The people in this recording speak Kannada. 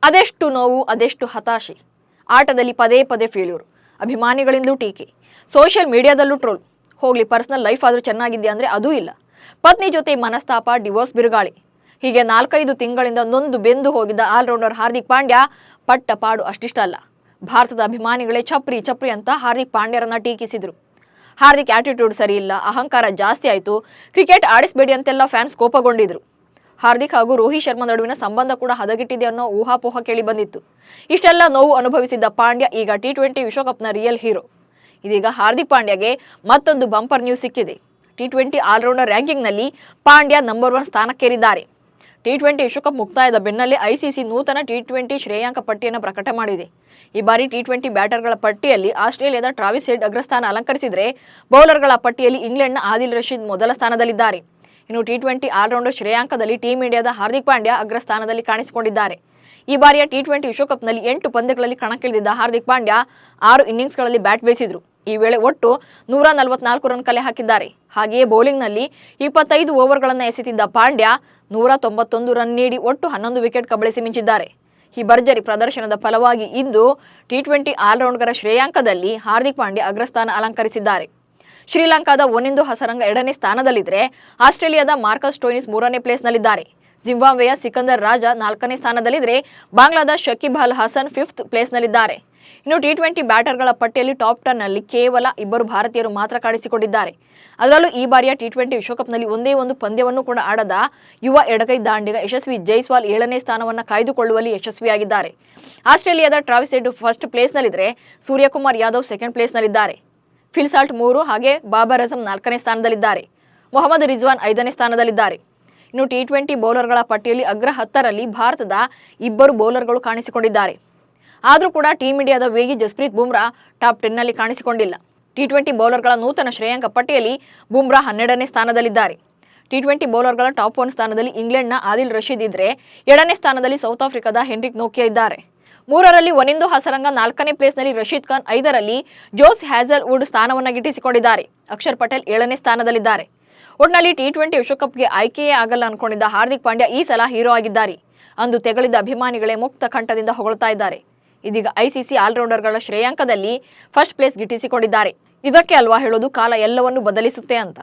ಅದೆಷ್ಟು ನೋವು, ಅದೆಷ್ಟು ಹತಾಶೆ. ಆಟದಲ್ಲಿ ಪದೇ ಪದೇ ಫೇಲ್ಯೂರ್, ಅಭಿಮಾನಿಗಳಿಂದಲೂ ಟೀಕೆ, ಸೋಷಿಯಲ್ ಮೀಡಿಯಾದಲ್ಲೂ ಟ್ರೋಲ್. ಹೋಗ್ಲಿ, ಪರ್ಸನಲ್ ಲೈಫ್ ಆದರೂ ಚೆನ್ನಾಗಿದೆಯಾ ಅಂದರೆ ಅದೂ ಇಲ್ಲ. ಪತ್ನಿ ಜೊತೆ ಮನಸ್ತಾಪ, ಡಿವೋರ್ಸ್ ಬಿರುಗಾಳಿ. ಹೀಗೆ 4-5 ತಿಂಗಳಿಂದ ನೊಂದು ಬೆಂದು ಹೋಗಿದ್ದ ಆಲ್ರೌಂಡರ್ ಹಾರ್ದಿಕ್ ಪಾಂಡ್ಯ ಪಟ್ಟ ಪಾಡು ಅಷ್ಟಿಷ್ಟ ಅಲ್ಲ. ಭಾರತದ ಅಭಿಮಾನಿಗಳೇ ಚಪ್ರಿ ಚಪ್ರಿ ಅಂತ ಹಾರ್ದಿಕ್ ಪಾಂಡ್ಯರನ್ನ ಟೀಕಿಸಿದ್ರು. ಹಾರ್ದಿಕ್ ಆಟಿಟ್ಯೂಡ್ ಸರಿ ಇಲ್ಲ, ಅಹಂಕಾರ ಜಾಸ್ತಿ ಆಯಿತು, ಕ್ರಿಕೆಟ್ ಆಡಿಸಬೇಡಿ ಅಂತೆಲ್ಲ ಫ್ಯಾನ್ಸ್ ಕೋಪಗೊಂಡಿದ್ರು. ಹಾರ್ದಿಕ್ ಹಾಗೂ ರೋಹಿತ್ ಶರ್ಮಾ ನಡುವಿನ ಸಂಬಂಧ ಕೂಡ ಹದಗೆಟ್ಟಿದೆ ಅನ್ನೋ ಊಹಾಪೋಹ ಕೇಳಿ ಬಂದಿತ್ತು. ಇಷ್ಟೆಲ್ಲ ನೋವು ಅನುಭವಿಸಿದ್ದ ಪಾಂಡ್ಯ ಈಗ T20 ವಿಶ್ವಕಪ್ನ ರಿಯಲ್ ಹೀರೋ. ಇದೀಗ ಹಾರ್ದಿಕ್ ಪಾಂಡ್ಯಗೆ ಮತ್ತೊಂದು ಬಂಪರ್ ನ್ಯೂಸ್ ಸಿಕ್ಕಿದೆ. T20 ಆಲ್ರೌಂಡರ್ ರ್ಯಾಂಕಿಂಗ್ನಲ್ಲಿ ಪಾಂಡ್ಯ ನಂಬರ್ 1 ಸ್ಥಾನಕ್ಕೇರಿದ್ದಾರೆ. T20 ವಿಶ್ವಕಪ್ ಮುಕ್ತಾಯದ ಬೆನ್ನಲ್ಲೇ ICC ನೂತನ T20 ಶ್ರೇಯಾಂಕ ಪಟ್ಟಿಯನ್ನು ಪ್ರಕಟ ಮಾಡಿದೆ. ಈ ಬಾರಿ T20 ಬ್ಯಾಟರ್ಗಳ ಪಟ್ಟಿಯಲ್ಲಿ ಆಸ್ಟ್ರೇಲಿಯಾದ ಟ್ರಾವಿಸ್ ಹೆಡ್ ಅಗ್ರಸ್ಥಾನ ಅಲಂಕರಿಸಿದರೆ, ಬೌಲರ್ಗಳ ಪಟ್ಟಿಯಲ್ಲಿ ಇಂಗ್ಲೆಂಡ್ನ ಆದಿಲ್ ರಶೀದ್ ಮೊದಲ ಸ್ಥಾನದಲ್ಲಿದ್ದಾರೆ. ಇನ್ನು T20 ಆಲ್ರೌಂಡರ್ ಶ್ರೇಯಾಂಕದಲ್ಲಿ ಟೀಂ ಇಂಡಿಯಾದ ಹಾರ್ದಿಕ್ ಪಾಂಡ್ಯ ಅಗ್ರಸ್ಥಾನದಲ್ಲಿ ಕಾಣಿಸಿಕೊಂಡಿದ್ದಾರೆ. ಈ ಬಾರಿಯ T20 ವಿಶ್ವಕಪ್ನಲ್ಲಿ 8 ಪಂದ್ಯಗಳಲ್ಲಿ ಕಣಕ್ಕಿಳಿದಿದ್ದ ಹಾರ್ದಿಕ್ ಪಾಂಡ್ಯ 6 ಇನ್ನಿಂಗ್ಸ್ಗಳಲ್ಲಿ ಬ್ಯಾಟ್ ಬೀಸಿದ್ರು. ಈ ವೇಳೆ ಒಟ್ಟು 144 ರನ್ ಕಲೆ ಹಾಕಿದ್ದಾರೆ. ಹಾಗೆಯೇ ಬೌಲಿಂಗ್ನಲ್ಲಿ 25 ಓವರ್ಗಳನ್ನು ಎಸೆದಿದ್ದ ಪಾಂಡ್ಯ 191 ರನ್ ನೀಡಿ ಒಟ್ಟು 11 ವಿಕೆಟ್ ಕಬಳಿಸಿ ಮಿಂಚಿದ್ದಾರೆ. ಈ ಭರ್ಜರಿ ಪ್ರದರ್ಶನದ ಫಲವಾಗಿ ಇಂದು T20 ಆಲ್ರೌಂಡರ್ಗಳ ಶ್ರೇಯಾಂಕದಲ್ಲಿ ಹಾರ್ದಿಕ್ ಪಾಂಡ್ಯ ಅಗ್ರಸ್ಥಾನ ಅಲಂಕರಿಸಿದ್ದಾರೆ. ಶ್ರೀಲಂಕಾದ ಒನಿಂದು ಹಸರಂಗ 2ನೇ ಸ್ಥಾನದಲ್ಲಿದ್ದರೆ, ಆಸ್ಟ್ರೇಲಿಯಾದ ಮಾರ್ಕಸ್ ಸ್ಟೋಯ್ನಿಸ್ 3ನೇ ಪ್ಲೇಸ್ನಲ್ಲಿದ್ದಾರೆ. ಜಿಂಬಾಬ್ವೆಯ ಸಿಕಂದರ್ ರಾಜಾ 4ನೇ ಸ್ಥಾನದಲ್ಲಿದ್ದರೆ, ಬಾಂಗ್ಲಾದ ಶಕೀಬ್ ಅಲ್ ಹಸನ್ 5th ಪ್ಲೇಸ್ನಲ್ಲಿದ್ದಾರೆ. ಇನ್ನು T20 ಬ್ಯಾಟರ್ಗಳ ಪಟ್ಟಿಯಲ್ಲಿ ಟಾಪ್ 10ನಲ್ಲಿ ಕೇವಲ 2 ಭಾರತೀಯರು ಮಾತ್ರ ಕಾಣಿಸಿಕೊಂಡಿದ್ದಾರೆ. ಅದರಲ್ಲೂ ಈ ಬಾರಿಯ T20 ವಿಶ್ವಕಪ್ನಲ್ಲಿ ಒಂದೇ ಒಂದು ಪಂದ್ಯವನ್ನು ಕೂಡ ಆಡದ ಯುವ ಎಡಗೈ ದಾಂಡಿಗ ಯಶಸ್ವಿ ಜೈಸ್ವಾಲ್ 7ನೇ ಸ್ಥಾನವನ್ನು ಕಾಯ್ದುಕೊಳ್ಳುವಲ್ಲಿ ಯಶಸ್ವಿಯಾಗಿದ್ದಾರೆ. ಆಸ್ಟ್ರೇಲಿಯಾದ ಟ್ರಾವಿಸ್ ಹೆಡ್ 1st ಪ್ಲೇಸ್ನಲ್ಲಿದ್ದರೆ, ಸೂರ್ಯಕುಮಾರ್ ಯಾದವ್ 2nd ಪ್ಲೇಸ್ನಲ್ಲಿದ್ದಾರೆ. ಫಿಲ್ ಸಾಲ್ಟ್ 3 ಹಾಗೆ ಬಾಬರ್ ಅಜಮ್ 4ನೇ ಸ್ಥಾನದಲ್ಲಿದ್ದಾರೆ. ಮೊಹಮ್ಮದ್ ರಿಜ್ವಾನ್ 5ನೇ ಸ್ಥಾನದಲ್ಲಿದ್ದಾರೆ. ಇನ್ನು T20 ಬೌಲರ್ಗಳ ಪಟ್ಟಿಯಲ್ಲಿ ಅಗ್ರ 10ರಲ್ಲಿ ಭಾರತದ 2 ಬೌಲರ್ಗಳು ಕಾಣಿಸಿಕೊಂಡಿದ್ದಾರೆ. ಆದರೂ ಕೂಡ ಟೀಂ ಇಂಡಿಯಾದ ವೇಗಿ ಜಸ್ಪ್ರೀತ್ ಬುಮ್ರಾ ಟಾಪ್ 10ನಲ್ಲಿ ಕಾಣಿಸಿಕೊಂಡಿಲ್ಲ. T20 ಬೌಲರ್ಗಳ ನೂತನ ಶ್ರೇಯಾಂಕ ಪಟ್ಟಿಯಲ್ಲಿ ಬುಮ್ರಾ 12ನೇ ಸ್ಥಾನದಲ್ಲಿದ್ದಾರೆ. T20 ಬೌಲರ್ಗಳ ಟಾಪ್ 1 ಸ್ಥಾನದಲ್ಲಿ ಇಂಗ್ಲೆಂಡ್ನ ಆದಿಲ್ ರಶೀದ್ ಇದ್ದರೆ, 2ನೇ ಸ್ಥಾನದಲ್ಲಿ ಸೌತ್ ಆಫ್ರಿಕಾದ ಹೆನ್ರಿಕ್ ನೋಕಿಯಾ ಇದ್ದಾರೆ. 3ರಲ್ಲಿ ಒನಿಂದು ಹಸರಂಗ, 4ನೇ ಪ್ಲೇಸ್ನಲ್ಲಿ Rashid Khan, 5ರಲ್ಲಿ Jose hazel wood ಸ್ಥಾನವನ್ನು ಗಿಟ್ಟಿಸಿಕೊಂಡಿದ್ದಾರೆ. ಅಕ್ಷರ್ ಪಟೇಲ್ 7ನೇ ಸ್ಥಾನದಲ್ಲಿದ್ದಾರೆ. ಒಟ್ನಲ್ಲಿ T20 ವಿಶ್ವಕಪ್ಗೆ ಆಯ್ಕೆಯೇ ಆಗಲ್ಲ ಅನ್ಕೊಂಡಿದ್ದ ಹಾರ್ದಿಕ್ ಪಾಂಡ್ಯ ಈ ಸಲ ಹೀರೋ ಆಗಿದ್ದಾರೆ. ಅಂದು ತೆಗಳಿದ್ದ ಅಭಿಮಾನಿಗಳೇ ಮುಕ್ತ ಕಂಠದಿಂದ ಹೊಗಳ್ತಾ ಇದ್ದಾರೆ. ಇದೀಗ ICC ಆಲ್ರೌಂಡರ್ಗಳ ಶ್ರೇಯಾಂಕದಲ್ಲಿ 1st ಪ್ಲೇಸ್ ಗಿಟ್ಟಿಸಿಕೊಂಡಿದ್ದಾರೆ. ಇದಕ್ಕೆ ಅಲ್ವಾ ಹೇಳೋದು, ಕಾಲ ಎಲ್ಲವನ್ನೂ ಬದಲಿಸುತ್ತೆ ಅಂತ.